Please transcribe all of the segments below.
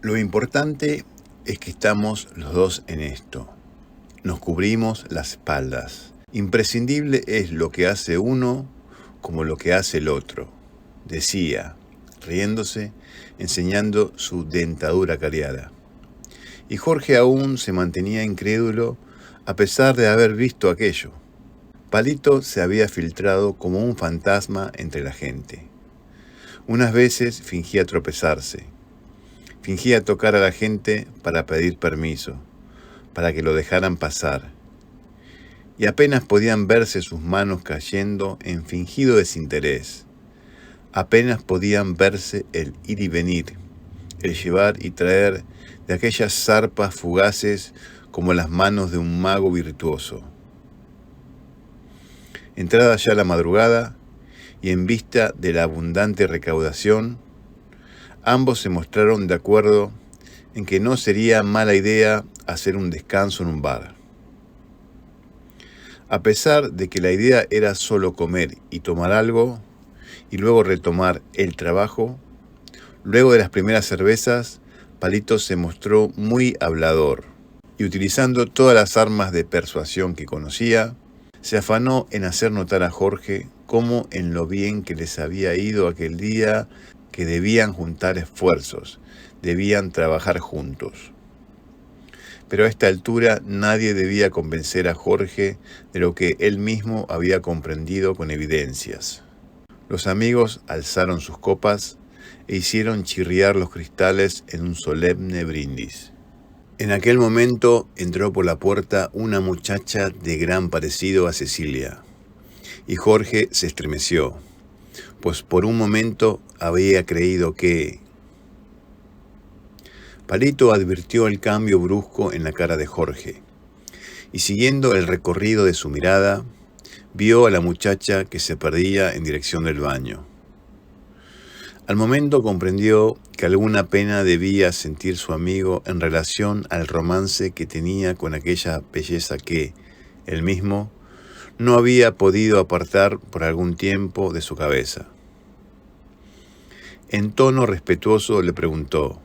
Lo importante es que estamos los dos en esto. Nos cubrimos las espaldas. Imprescindible es lo que hace uno como lo que hace el otro, decía, riéndose, enseñando su dentadura cariada. Y Jorge aún se mantenía incrédulo a pesar de haber visto aquello. Palito se había filtrado como un fantasma entre la gente. Unas veces fingía tropezarse. Fingía tocar a la gente para pedir permiso, para que lo dejaran pasar. Y apenas podían verse sus manos cayendo en fingido desinterés. Apenas podían verse el ir y venir, el llevar y traer de aquellas zarpas fugaces como las manos de un mago virtuoso. Entrada ya la madrugada, y en vista de la abundante recaudación, ambos se mostraron de acuerdo en que no sería mala idea hacer un descanso en un bar. A pesar de que la idea era solo comer y tomar algo, y luego retomar el trabajo, luego de las primeras cervezas, Palito se mostró muy hablador, y utilizando todas las armas de persuasión que conocía, se afanó en hacer notar a Jorge cómo en lo bien que les había ido aquel día, que debían juntar esfuerzos, debían trabajar juntos. Pero a esta altura nadie debía convencer a Jorge de lo que él mismo había comprendido con evidencias. Los amigos alzaron sus copas e hicieron chirriar los cristales en un solemne brindis. En aquel momento entró por la puerta una muchacha de gran parecido a Cecilia, y Jorge se estremeció, pues por un momento había creído que... Palito advirtió el cambio brusco en la cara de Jorge, y siguiendo el recorrido de su mirada, vio a la muchacha que se perdía en dirección del baño. Al momento comprendió que alguna pena debía sentir su amigo en relación al romance que tenía con aquella belleza que, él mismo, no había podido apartar por algún tiempo de su cabeza. En tono respetuoso le preguntó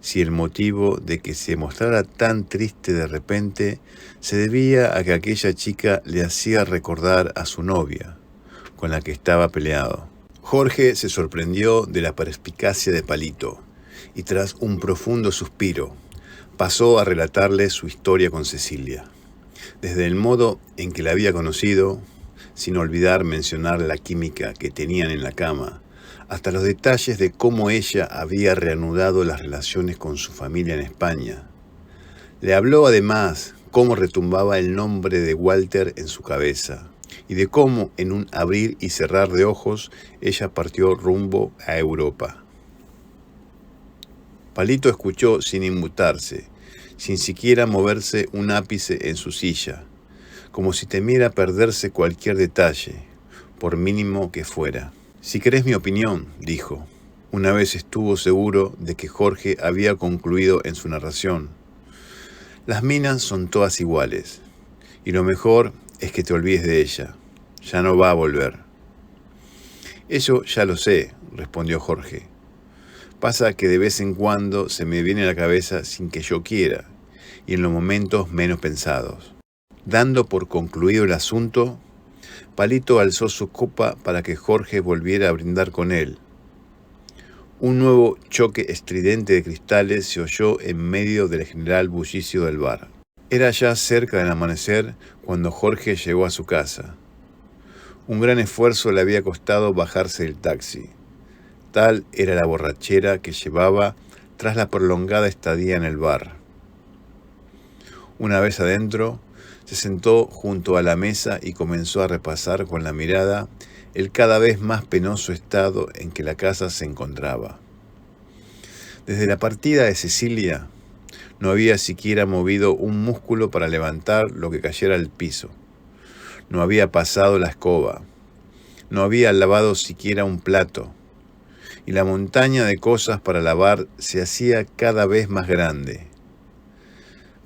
si el motivo de que se mostrara tan triste de repente se debía a que aquella chica le hacía recordar a su novia, con la que estaba peleado. Jorge se sorprendió de la perspicacia de Palito y tras un profundo suspiro pasó a relatarle su historia con Cecilia, desde el modo en que la había conocido, sin olvidar mencionar la química que tenían en la cama, hasta los detalles de cómo ella había reanudado las relaciones con su familia en España. Le habló además cómo retumbaba el nombre de Walter en su cabeza y de cómo en un abrir y cerrar de ojos ella partió rumbo a Europa. Palito escuchó sin inmutarse, sin siquiera moverse un ápice en su silla, como si temiera perderse cualquier detalle, por mínimo que fuera. «Si querés mi opinión», dijo, una vez estuvo seguro de que Jorge había concluido en su narración. «Las minas son todas iguales, y lo mejor es que te olvides de ella. Ya no va a volver». «Eso ya lo sé», respondió Jorge. «Pasa que de vez en cuando se me viene a la cabeza sin que yo quiera, y en los momentos menos pensados». Dando por concluido el asunto, Palito alzó su copa para que Jorge volviera a brindar con él. Un nuevo choque estridente de cristales se oyó en medio del general bullicio del bar. Era ya cerca del amanecer cuando Jorge llegó a su casa. Un gran esfuerzo le había costado bajarse del taxi. Tal era la borrachera que llevaba tras la prolongada estadía en el bar. Una vez adentro, se sentó junto a la mesa y comenzó a repasar con la mirada el cada vez más penoso estado en que la casa se encontraba. Desde la partida de Cecilia, no había siquiera movido un músculo para levantar lo que cayera al piso. No había pasado la escoba. No había lavado siquiera un plato. Y la montaña de cosas para lavar se hacía cada vez más grande.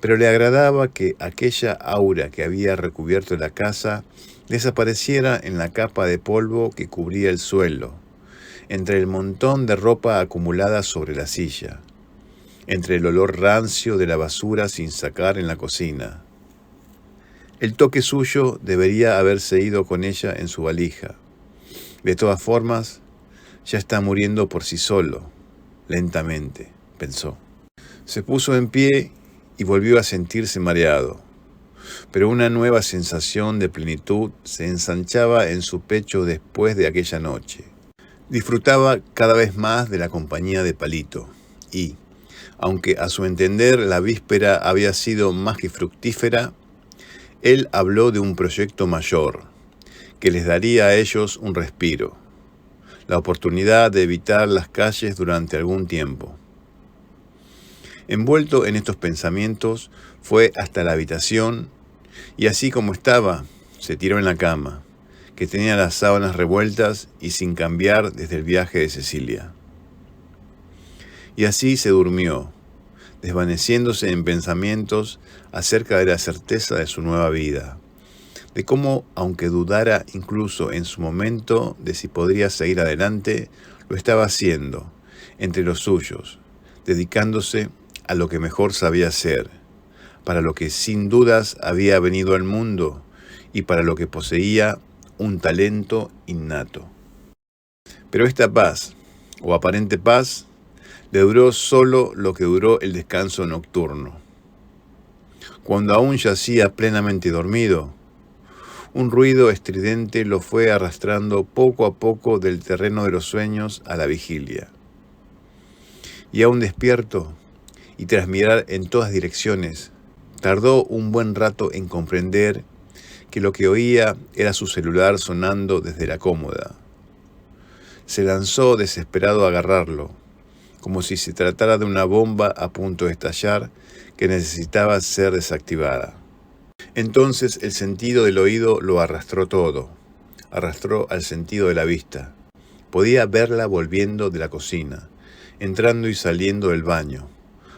Pero le agradaba que aquella aura que había recubierto la casa desapareciera en la capa de polvo que cubría el suelo, entre el montón de ropa acumulada sobre la silla. entre el olor rancio de la basura sin sacar en la cocina. El toque suyo debería haberse ido con ella en su valija. De todas formas, ya está muriendo por sí solo, lentamente, pensó. Se puso en pie y volvió a sentirse mareado, pero una nueva sensación de plenitud se ensanchaba en su pecho después de aquella noche. Disfrutaba cada vez más de la compañía de Palito y, aunque a su entender la víspera había sido más que fructífera, él habló de un proyecto mayor, que les daría a ellos un respiro, la oportunidad de evitar las calles durante algún tiempo. Envuelto en estos pensamientos, fue hasta la habitación y así como estaba, se tiró en la cama, que tenía las sábanas revueltas y sin cambiar desde el viaje de Cecilia. Y así se durmió, desvaneciéndose en pensamientos acerca de la certeza de su nueva vida, de cómo, aunque dudara incluso en su momento de si podría seguir adelante, lo estaba haciendo, entre los suyos, dedicándose a lo que mejor sabía hacer, para lo que sin dudas había venido al mundo y para lo que poseía un talento innato. Pero esta paz, o aparente paz, le duró solo lo que duró el descanso nocturno. Cuando aún yacía plenamente dormido, un ruido estridente lo fue arrastrando poco a poco del terreno de los sueños a la vigilia. Y aún despierto, y tras mirar en todas direcciones, tardó un buen rato en comprender que lo que oía era su celular sonando desde la cómoda. Se lanzó desesperado a agarrarlo, como si se tratara de una bomba a punto de estallar que necesitaba ser desactivada. Entonces el sentido del oído lo arrastró todo, arrastró al sentido de la vista. Podía verla volviendo de la cocina, entrando y saliendo del baño.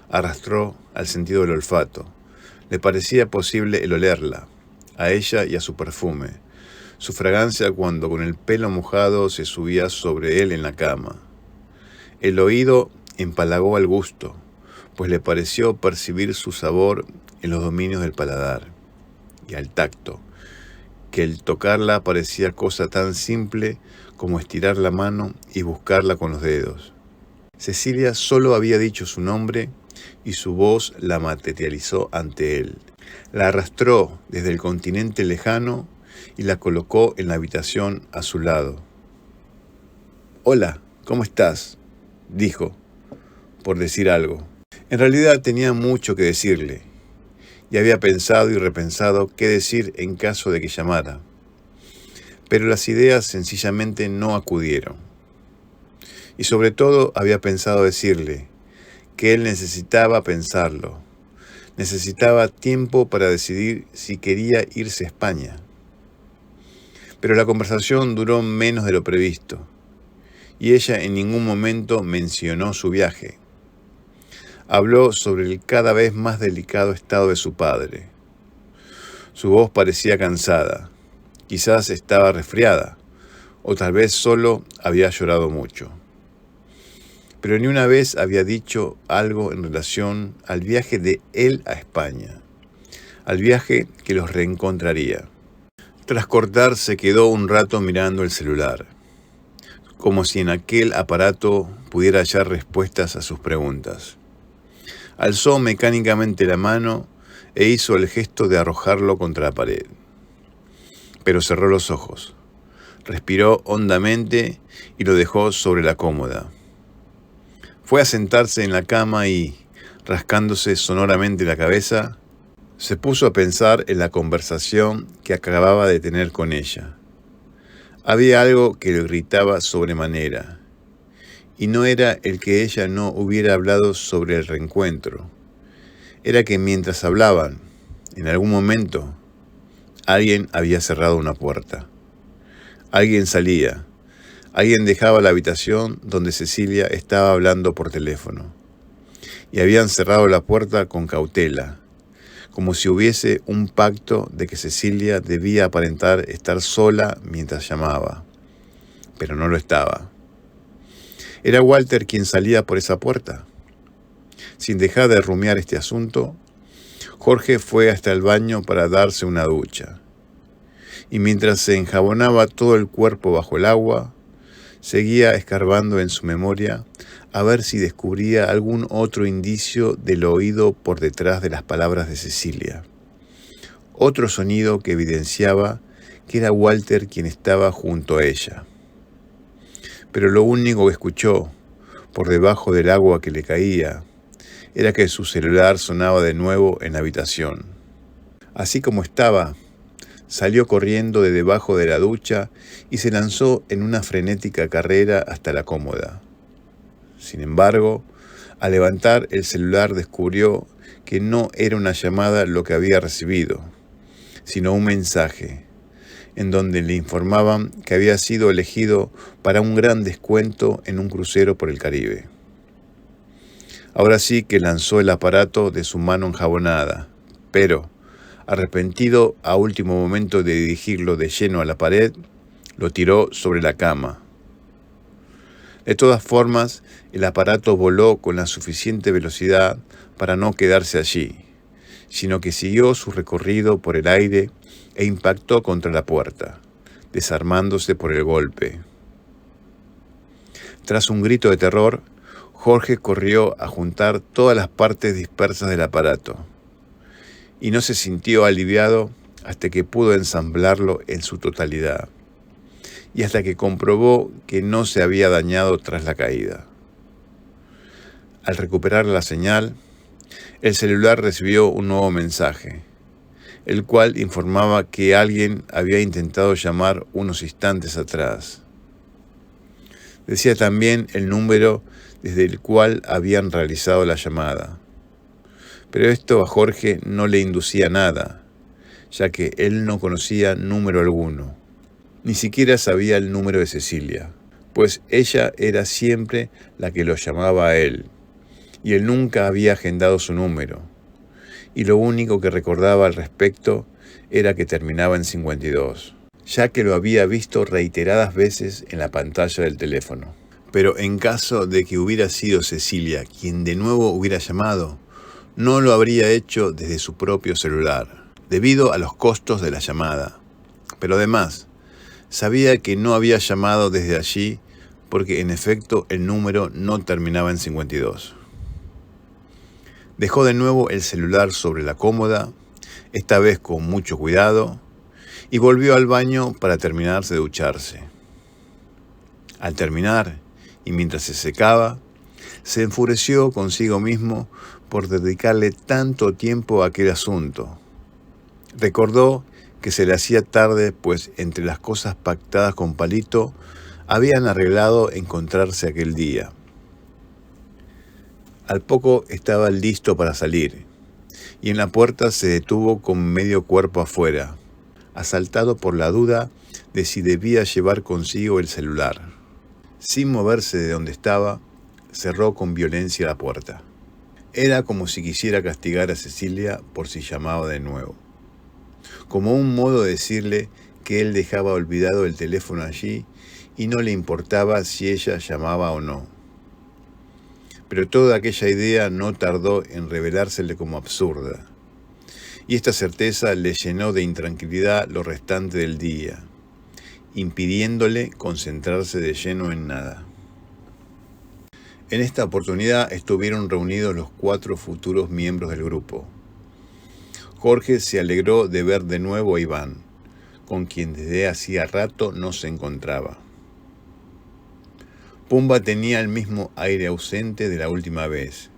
Arrastró al sentido del olfato. Le parecía posible el olerla, a ella y a su perfume, su fragancia cuando con el pelo mojado se subía sobre él en la cama. El oído empalagó al gusto, pues le pareció percibir su sabor en los dominios del paladar, y al tacto, que el tocarla parecía cosa tan simple como estirar la mano y buscarla con los dedos. Cecilia solo había dicho su nombre y su voz la materializó ante él. La arrastró desde el continente lejano y la colocó en la habitación a su lado. «Hola, ¿cómo estás?», dijo, por decir algo. En realidad tenía mucho que decirle, y había pensado y repensado qué decir en caso de que llamara. Pero las ideas sencillamente no acudieron. Y sobre todo había pensado decirle que él necesitaba pensarlo. Necesitaba tiempo para decidir si quería irse a España. Pero la conversación duró menos de lo previsto, y ella en ningún momento mencionó su viaje. Habló sobre el cada vez más delicado estado de su padre. Su voz parecía cansada, quizás estaba resfriada, o tal vez solo había llorado mucho. Pero ni una vez había dicho algo en relación al viaje de él a España, al viaje que los reencontraría. Tras cortar se quedó un rato mirando el celular, como si en aquel aparato pudiera hallar respuestas a sus preguntas. Alzó mecánicamente la mano e hizo el gesto de arrojarlo contra la pared. Pero cerró los ojos, respiró hondamente y lo dejó sobre la cómoda. Fue a sentarse en la cama y, rascándose sonoramente la cabeza, se puso a pensar en la conversación que acababa de tener con ella. Había algo que lo irritaba sobremanera, y no era el que ella no hubiera hablado sobre el reencuentro. Era que mientras hablaban, en algún momento, alguien había cerrado una puerta. Alguien salía. Alguien dejaba la habitación donde Cecilia estaba hablando por teléfono. Y habían cerrado la puerta con cautela, como si hubiese un pacto de que Cecilia debía aparentar estar sola mientras llamaba. Pero no lo estaba. ¿Era Walter quien salía por esa puerta? Sin dejar de rumiar este asunto, Jorge fue hasta el baño para darse una ducha. Y mientras se enjabonaba todo el cuerpo bajo el agua, seguía escarbando en su memoria a ver si descubría algún otro indicio del oído por detrás de las palabras de Cecilia. Otro sonido que evidenciaba que era Walter quien estaba junto a ella. Pero lo único que escuchó, por debajo del agua que le caía, era que su celular sonaba de nuevo en la habitación. Así como estaba, salió corriendo de debajo de la ducha y se lanzó en una frenética carrera hasta la cómoda. Sin embargo, al levantar el celular descubrió que no era una llamada lo que había recibido, sino un mensaje, en donde le informaban que había sido elegido para un gran descuento en un crucero por el Caribe. Ahora sí que lanzó el aparato de su mano enjabonada, pero, arrepentido a último momento de dirigirlo de lleno a la pared, lo tiró sobre la cama. De todas formas, el aparato voló con la suficiente velocidad para no quedarse allí, sino que siguió su recorrido por el aire e impactó contra la puerta, desarmándose por el golpe. Tras un grito de terror, Jorge corrió a juntar todas las partes dispersas del aparato, y no se sintió aliviado hasta que pudo ensamblarlo en su totalidad, y hasta que comprobó que no se había dañado tras la caída. Al recuperar la señal, el celular recibió un nuevo mensaje, el cual informaba que alguien había intentado llamar unos instantes atrás. Decía también el número desde el cual habían realizado la llamada. Pero esto a Jorge no le inducía nada, ya que él no conocía número alguno. Ni siquiera sabía el número de Cecilia, pues ella era siempre la que lo llamaba a él, y él nunca había agendado su número. Y lo único que recordaba al respecto era que terminaba en 52, ya que lo había visto reiteradas veces en la pantalla del teléfono. Pero en caso de que hubiera sido Cecilia quien de nuevo hubiera llamado, no lo habría hecho desde su propio celular, debido a los costos de la llamada. Pero además, sabía que no había llamado desde allí porque en efecto el número no terminaba en 52. Dejó de nuevo el celular sobre la cómoda, esta vez con mucho cuidado, y volvió al baño para terminarse de ducharse. Al terminar, y mientras se secaba, se enfureció consigo mismo por dedicarle tanto tiempo a aquel asunto. Recordó que se le hacía tarde, pues entre las cosas pactadas con Palito, habían arreglado encontrarse aquel día. Al poco estaba listo para salir, y en la puerta se detuvo con medio cuerpo afuera, asaltado por la duda de si debía llevar consigo el celular. Sin moverse de donde estaba, cerró con violencia la puerta. Era como si quisiera castigar a Cecilia por si llamaba de nuevo, como un modo de decirle que él dejaba olvidado el teléfono allí y no le importaba si ella llamaba o no. Pero toda aquella idea no tardó en revelársele como absurda, y esta certeza le llenó de intranquilidad lo restante del día, impidiéndole concentrarse de lleno en nada. En esta oportunidad estuvieron reunidos los 4 futuros miembros del grupo. Jorge se alegró de ver de nuevo a Iván, con quien desde hacía rato no se encontraba. Pumba tenía el mismo aire ausente de la última vez,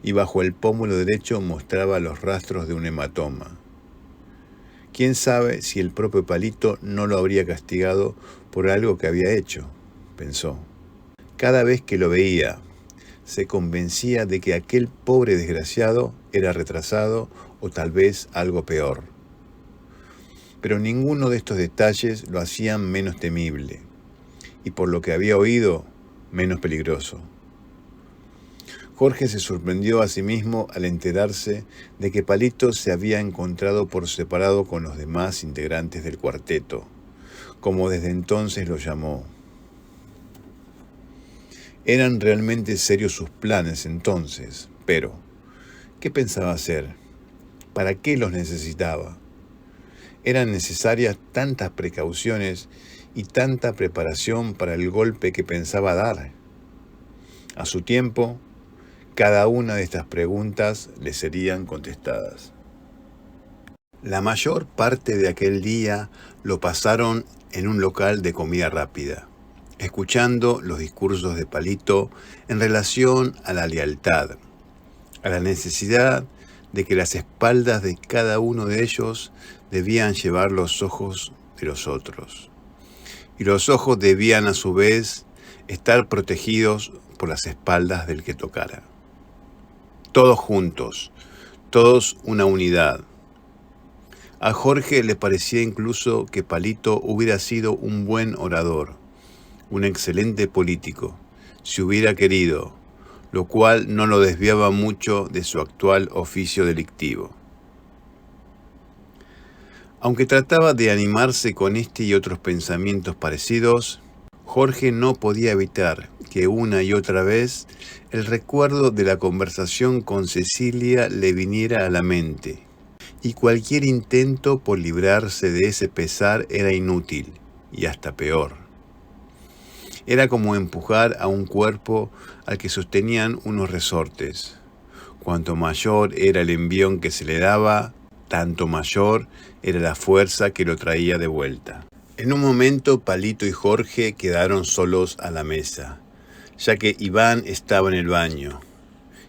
y bajo el pómulo derecho mostraba los rastros de un hematoma. ¿Quién sabe si el propio Palito no lo habría castigado por algo que había hecho?, pensó. Cada vez que lo veía, se convencía de que aquel pobre desgraciado era retrasado o tal vez algo peor. Pero ninguno de estos detalles lo hacían menos temible, y por lo que había oído, menos peligroso. Jorge se sorprendió a sí mismo al enterarse de que Palito se había encontrado por separado con los demás integrantes del cuarteto, como desde entonces lo llamó. ¿Eran realmente serios sus planes entonces? Pero, ¿qué pensaba hacer? ¿Para qué los necesitaba? ¿Eran necesarias tantas precauciones y tanta preparación para el golpe que pensaba dar? A su tiempo, cada una de estas preguntas le serían contestadas. La mayor parte de aquel día lo pasaron en un local de comida rápida, escuchando los discursos de Palito en relación a la lealtad, a la necesidad de que las espaldas de cada uno de ellos debían llevar los ojos de los otros, y los ojos debían a su vez estar protegidos por las espaldas del que tocara. Todos juntos, todos una unidad. A Jorge le parecía incluso que Palito hubiera sido un buen orador, un excelente político, si hubiera querido, lo cual no lo desviaba mucho de su actual oficio delictivo. Aunque trataba de animarse con este y otros pensamientos parecidos, Jorge no podía evitar que una y otra vez el recuerdo de la conversación con Cecilia le viniera a la mente, y cualquier intento por librarse de ese pesar era inútil, y hasta peor. Era como empujar a un cuerpo al que sostenían unos resortes. Cuanto mayor era el envión que se le daba, tanto mayor era la fuerza que lo traía de vuelta. En un momento Palito y Jorge quedaron solos a la mesa, ya que Iván estaba en el baño,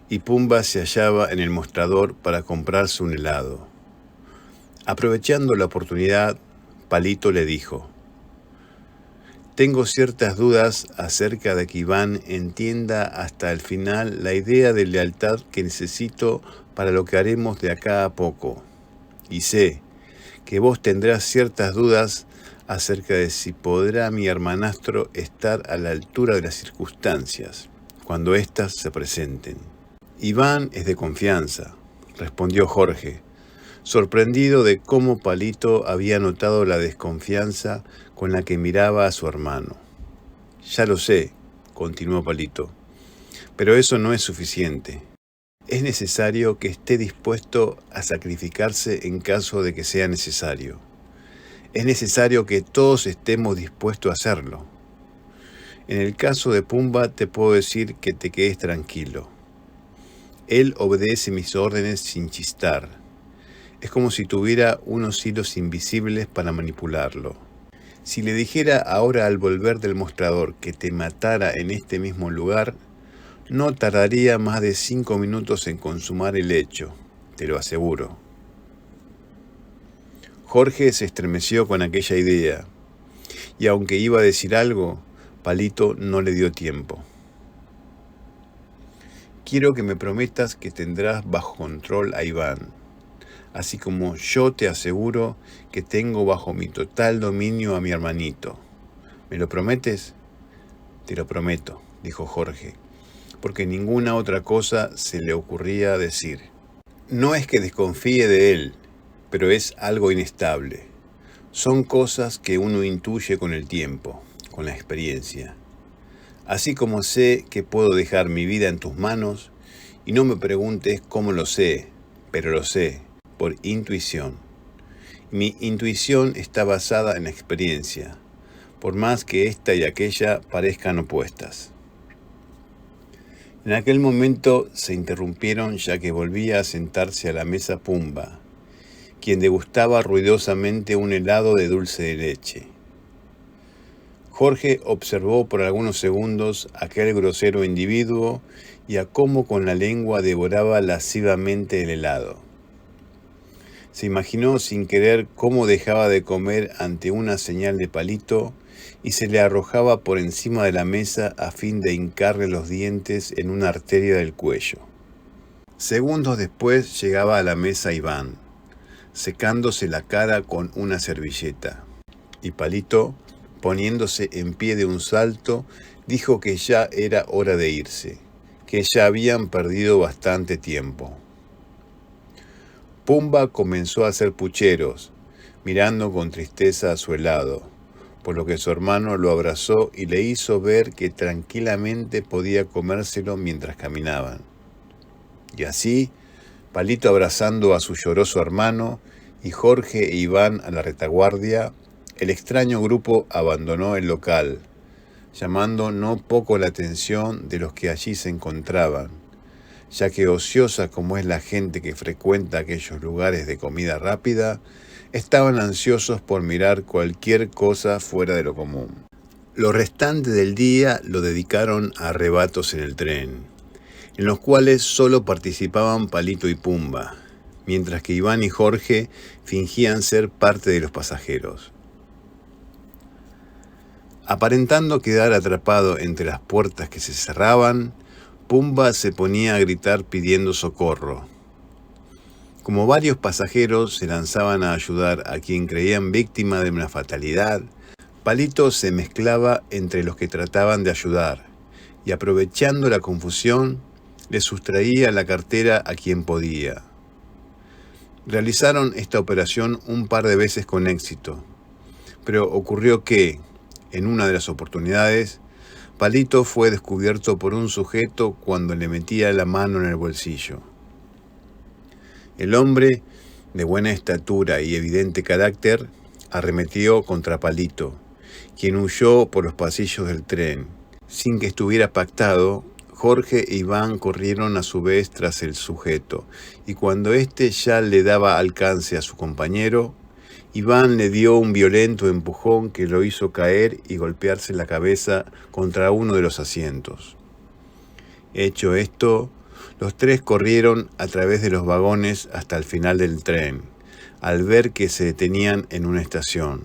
y Pumba se hallaba en el mostrador para comprarse un helado. Aprovechando la oportunidad, Palito le dijo: «Tengo ciertas dudas acerca de que Iván entienda hasta el final la idea de lealtad que necesito para lo que haremos de acá a poco. Y sé que vos tendrás ciertas dudas acerca de si podrá mi hermanastro estar a la altura de las circunstancias cuando éstas se presenten». «Iván es de confianza», respondió Jorge, sorprendido de cómo Palito había notado la desconfianza con la que miraba a su hermano. «Ya lo sé», continuó Palito, «pero eso no es suficiente. Es necesario que esté dispuesto a sacrificarse en caso de que sea necesario. Es necesario que todos estemos dispuestos a hacerlo. En el caso de Pumba te puedo decir que te quedes tranquilo. Él obedece mis órdenes sin chistar. Es como si tuviera unos hilos invisibles para manipularlo. Si le dijera ahora al volver del mostrador que te matara en este mismo lugar, no tardaría más de 5 minutos en consumar el hecho, te lo aseguro». Jorge se estremeció con aquella idea, y aunque iba a decir algo, Palito no le dio tiempo. «Quiero que me prometas que tendrás bajo control a Iván, así como yo te aseguro que tengo bajo mi total dominio a mi hermanito. ¿Me lo prometes?». «Te lo prometo», dijo Jorge, porque ninguna otra cosa se le ocurría decir. «No es que desconfíe de él, pero es algo inestable. Son cosas que uno intuye con el tiempo, con la experiencia. Así como sé que puedo dejar mi vida en tus manos, y no me preguntes cómo lo sé, pero lo sé, por intuición. Mi intuición está basada en la experiencia, por más que esta y aquella parezcan opuestas». En aquel momento se interrumpieron, ya que volvía a sentarse a la mesa Pumba, quien degustaba ruidosamente un helado de dulce de leche. Jorge observó por algunos segundos a aquel grosero individuo y a cómo con la lengua devoraba lascivamente el helado. Se imaginó sin querer cómo dejaba de comer ante una señal de Palito y se le arrojaba por encima de la mesa a fin de hincarle los dientes en una arteria del cuello. Segundos después llegaba a la mesa Iván, secándose la cara con una servilleta, y Palito, poniéndose en pie de un salto, dijo que ya era hora de irse, que ya habían perdido bastante tiempo. Pumba comenzó a hacer pucheros, mirando con tristeza a su helado, por lo que su hermano lo abrazó y le hizo ver que tranquilamente podía comérselo mientras caminaban. Y así, Palito abrazando a su lloroso hermano y Jorge e Iván a la retaguardia, el extraño grupo abandonó el local, llamando no poco la atención de los que allí se encontraban, ya que ociosa como es la gente que frecuenta aquellos lugares de comida rápida, estaban ansiosos por mirar cualquier cosa fuera de lo común. Lo restante del día lo dedicaron a arrebatos en el tren, en los cuales solo participaban Palito y Pumba, mientras que Iván y Jorge fingían ser parte de los pasajeros. Aparentando quedar atrapado entre las puertas que se cerraban, Pumba se ponía a gritar pidiendo socorro. Como varios pasajeros se lanzaban a ayudar a quien creían víctima de una fatalidad, Palito se mezclaba entre los que trataban de ayudar y, aprovechando la confusión, le sustraía la cartera a quien podía. Realizaron esta operación un par de veces con éxito, pero ocurrió que, en una de las oportunidades, Palito fue descubierto por un sujeto cuando le metía la mano en el bolsillo. El hombre, de buena estatura y evidente carácter, arremetió contra Palito, quien huyó por los pasillos del tren. Sin que estuviera pactado, Jorge e Iván corrieron a su vez tras el sujeto, y cuando éste ya le daba alcance a su compañero, Iván le dio un violento empujón que lo hizo caer y golpearse la cabeza contra uno de los asientos. Hecho esto, los tres corrieron a través de los vagones hasta el final del tren, al ver que se detenían en una estación.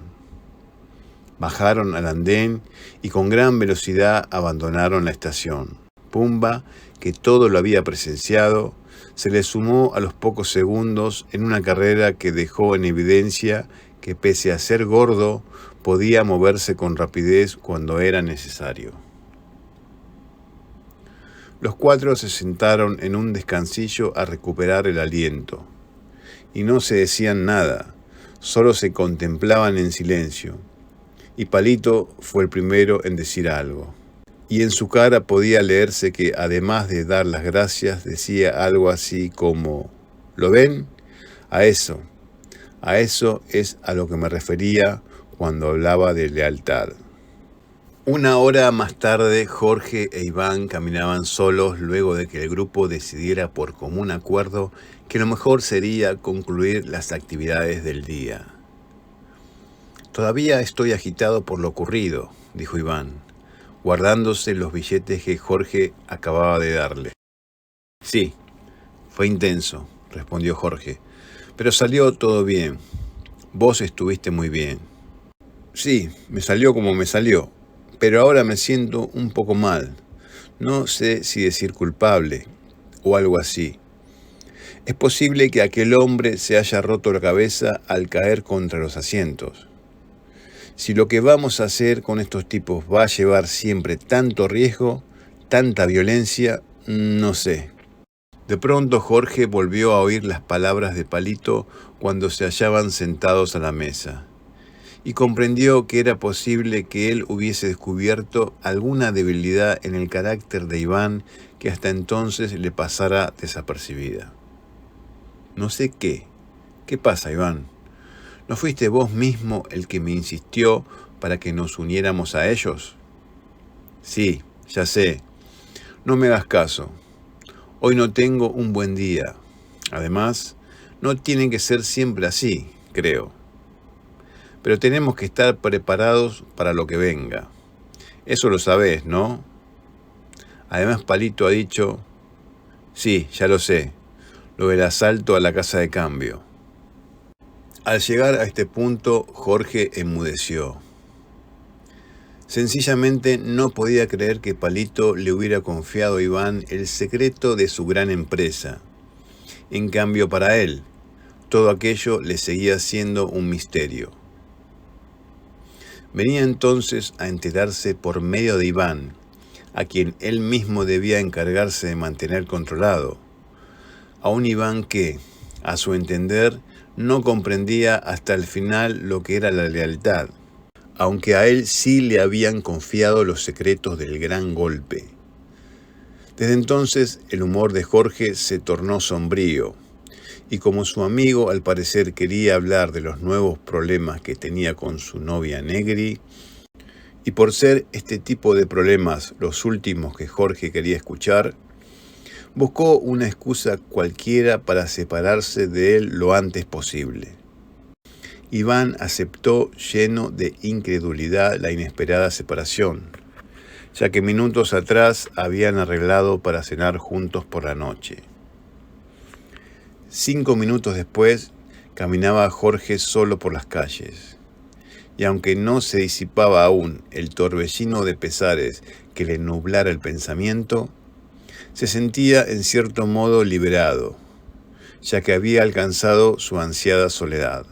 Bajaron al andén y con gran velocidad abandonaron la estación. Pumba, que todo lo había presenciado, se le sumó a los pocos segundos en una carrera que dejó en evidencia que pese a ser gordo, podía moverse con rapidez cuando era necesario. Los cuatro se sentaron en un descansillo a recuperar el aliento, y no se decían nada, solo se contemplaban en silencio, y Palito fue el primero en decir algo. Y en su cara podía leerse que, además de dar las gracias, decía algo así como: ¿lo ven? A eso es a lo que me refería cuando hablaba de lealtad. Una hora más tarde, Jorge e Iván caminaban solos luego de que el grupo decidiera por común acuerdo que lo mejor sería concluir las actividades del día. Todavía estoy agitado por lo ocurrido, dijo Iván, guardándose los billetes que Jorge acababa de darle. Sí, fue intenso, respondió Jorge, pero salió todo bien. Vos estuviste muy bien. Sí, me salió como me salió, pero ahora me siento un poco mal. No sé si decir culpable o algo así. Es posible que aquel hombre se haya roto la cabeza al caer contra los asientos. Si lo que vamos a hacer con estos tipos va a llevar siempre tanto riesgo, tanta violencia, no sé. De pronto Jorge volvió a oír las palabras de Palito cuando se hallaban sentados a la mesa, y comprendió que era posible que él hubiese descubierto alguna debilidad en el carácter de Iván que hasta entonces le pasara desapercibida. No sé qué. ¿Qué pasa, Iván? ¿No fuiste vos mismo el que me insistió para que nos uniéramos a ellos? Sí, ya sé. No me hagas caso. Hoy no tengo un buen día. Además, no tiene que ser siempre así, creo. Pero tenemos que estar preparados para lo que venga. Eso lo sabés, ¿no? Además, Palito ha dicho... Sí, ya lo sé. Lo del asalto a la casa de cambio. Al llegar a este punto, Jorge enmudeció. Sencillamente no podía creer que Palito le hubiera confiado a Iván el secreto de su gran empresa. En cambio, para él, todo aquello le seguía siendo un misterio. Venía entonces a enterarse por medio de Iván, a quien él mismo debía encargarse de mantener controlado. A un Iván que, a su entender, no comprendía hasta el final lo que era la lealtad, aunque a él sí le habían confiado los secretos del gran golpe. Desde entonces el humor de Jorge se tornó sombrío, y como su amigo al parecer quería hablar de los nuevos problemas que tenía con su novia Negri, y por ser este tipo de problemas los últimos que Jorge quería escuchar, buscó una excusa cualquiera para separarse de él lo antes posible. Iván aceptó lleno de incredulidad la inesperada separación, ya que minutos atrás habían arreglado para cenar juntos por la noche. 5 minutos después caminaba Jorge solo por las calles, y aunque no se disipaba aún el torbellino de pesares que le nublara el pensamiento, se sentía en cierto modo liberado, ya que había alcanzado su ansiada soledad.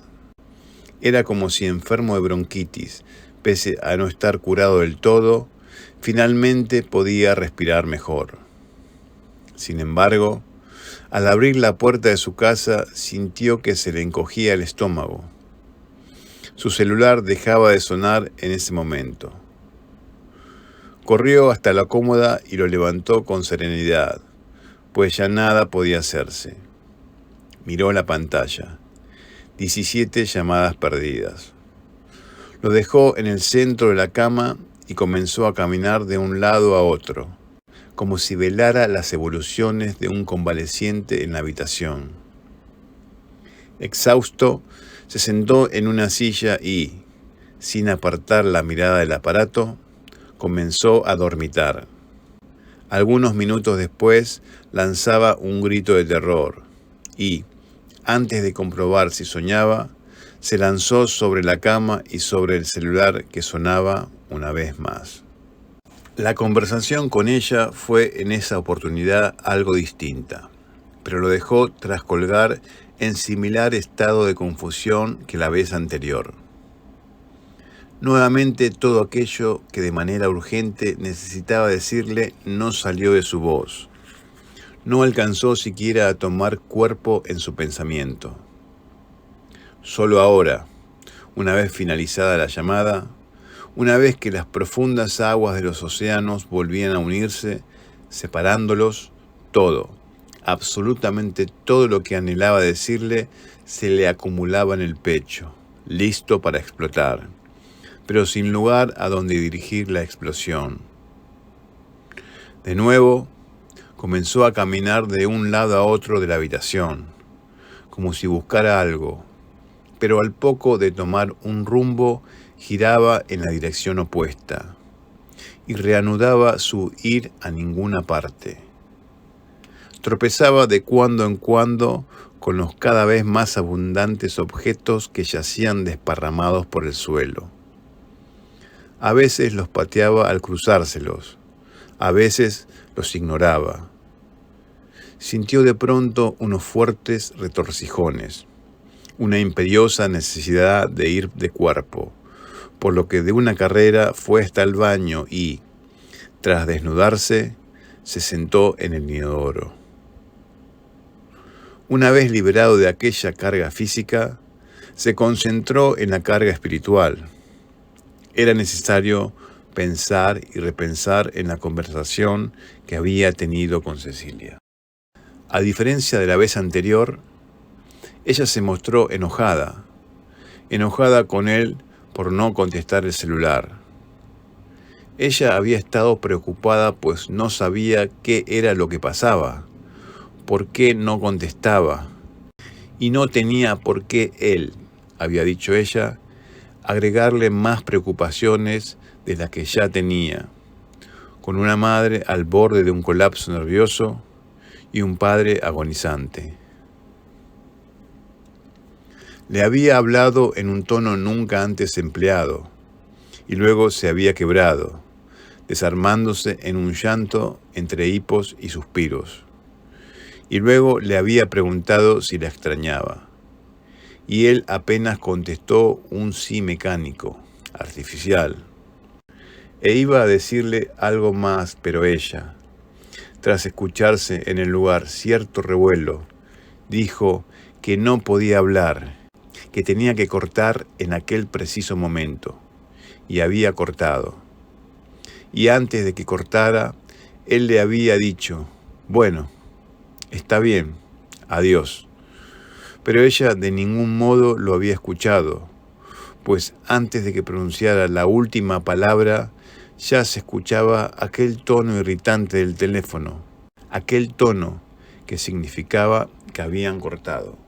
Era como si enfermo de bronquitis, pese a no estar curado del todo, finalmente podía respirar mejor. Sin embargo, al abrir la puerta de su casa, sintió que se le encogía el estómago. Su celular dejaba de sonar en ese momento. Corrió hasta la cómoda y lo levantó con serenidad, pues ya nada podía hacerse. Miró la pantalla. 17 llamadas perdidas. Lo dejó en el centro de la cama y comenzó a caminar de un lado a otro, como si velara las evoluciones de un convaleciente en la habitación. Exhausto, se sentó en una silla y, sin apartar la mirada del aparato, comenzó a dormitar. Algunos minutos después lanzaba un grito de terror y, antes de comprobar si soñaba, se lanzó sobre la cama y sobre el celular que sonaba una vez más. La conversación con ella fue en esa oportunidad algo distinta, pero lo dejó tras colgar en similar estado de confusión que la vez anterior. Nuevamente todo aquello que de manera urgente necesitaba decirle no salió de su voz. No alcanzó siquiera a tomar cuerpo en su pensamiento. Solo ahora, una vez finalizada la llamada, una vez que las profundas aguas de los océanos volvían a unirse, separándolos, todo, absolutamente todo lo que anhelaba decirle se le acumulaba en el pecho, listo para explotar, pero sin lugar a donde dirigir la explosión. De nuevo, comenzó a caminar de un lado a otro de la habitación, como si buscara algo, pero al poco de tomar un rumbo, giraba en la dirección opuesta y reanudaba su ir a ninguna parte. Tropezaba de cuando en cuando con los cada vez más abundantes objetos que yacían desparramados por el suelo. A veces los pateaba al cruzárselos, a veces los ignoraba. Sintió de pronto unos fuertes retorcijones, una imperiosa necesidad de ir de cuerpo, por lo que de una carrera fue hasta el baño y, tras desnudarse, se sentó en el inodoro. Una vez liberado de aquella carga física, se concentró en la carga espiritual. Era necesario pensar y repensar en la conversación que había tenido con Cecilia. A diferencia de la vez anterior, ella se mostró enojada con él por no contestar el celular. Ella había estado preocupada pues no sabía qué era lo que pasaba, por qué no contestaba, y no tenía por qué él, había dicho ella, agregarle más preocupaciones de las que ya tenía, con una madre al borde de un colapso nervioso y un padre agonizante. Le había hablado en un tono nunca antes empleado, y luego se había quebrado, desarmándose en un llanto entre hipos y suspiros. Y luego le había preguntado si la extrañaba, y él apenas contestó un sí mecánico, artificial. E iba a decirle algo más, pero ella, tras escucharse en el lugar cierto revuelo, dijo que no podía hablar, que tenía que cortar en aquel preciso momento, y había cortado. Y antes de que cortara, él le había dicho: bueno, está bien, adiós. Pero ella de ningún modo lo había escuchado, pues antes de que pronunciara la última palabra, ya se escuchaba aquel tono irritante del teléfono, aquel tono que significaba que habían cortado.